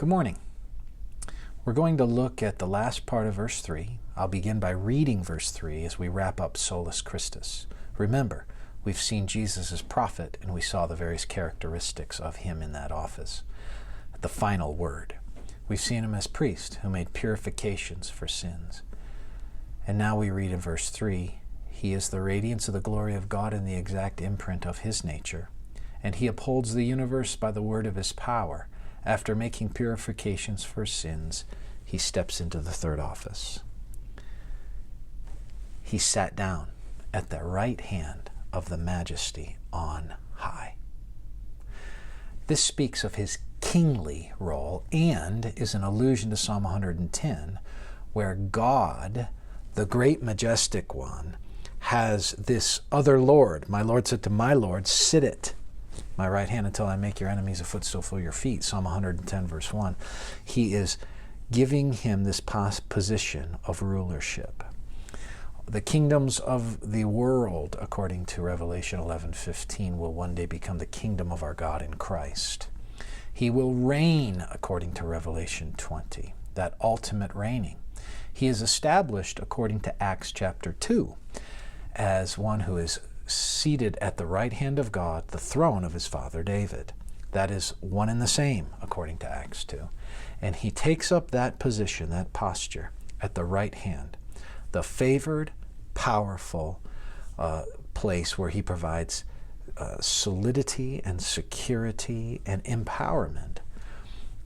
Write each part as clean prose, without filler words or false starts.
Good morning. We're going to look at the last part of verse 3. I'll begin by reading verse 3 as we wrap up Solus Christus. Remember, we've seen Jesus as prophet, and we saw the various characteristics of him in that office. The final word. We've seen him as priest who made purifications for sins. And now we read in verse 3, he is the radiance of the glory of God and the exact imprint of his nature, and he upholds the universe by the word of his power. After making purifications for sins, he steps into the third office. He sat down at the right hand of the majesty on high. This speaks of his kingly role and is an allusion to Psalm 110, where God, the great majestic one, has this other Lord. My Lord said to my Lord, sit at my right hand until I make your enemies a footstool for your feet. Psalm 110 verse 1. He is giving him this position of rulership. The kingdoms of the world, according to Revelation 11:15, will one day become the kingdom of our God in Christ. He will reign, according to Revelation 20, that ultimate reigning. He is established, according to Acts chapter 2, as one who is seated at the right hand of God, the throne of his father David. That is one and the same, according to Acts 2. And he takes up that position, that posture, at the right hand, the favored, powerful place where he provides solidity and security and empowerment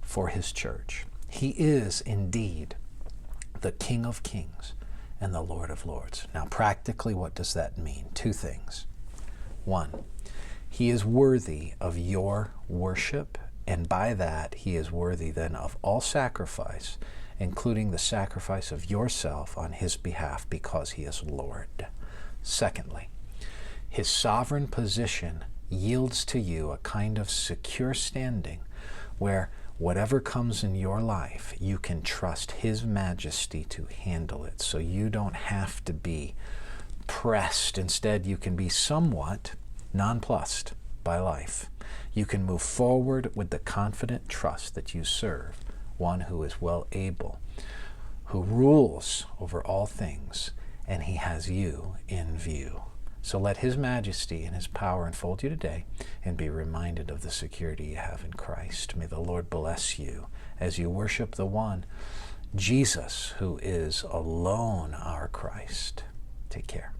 for his church. He is indeed the King of Kings and the Lord of Lords. Now, practically, what does that mean? Two things. One, he is worthy of your worship, and by that, he is worthy then of all sacrifice, including the sacrifice of yourself on his behalf, because he is Lord. Secondly, his sovereign position yields to you a kind of secure standing where whatever comes in your life, you can trust his majesty to handle it. So you don't have to be pressed. Instead, you can be somewhat nonplussed by life. You can move forward with the confident trust that you serve one who is well able, who rules over all things, and he has you in view. So let his majesty and his power enfold you today, and be reminded of the security you have in Christ. May the Lord bless you as you worship the one, Jesus, who is alone our Christ. Take care.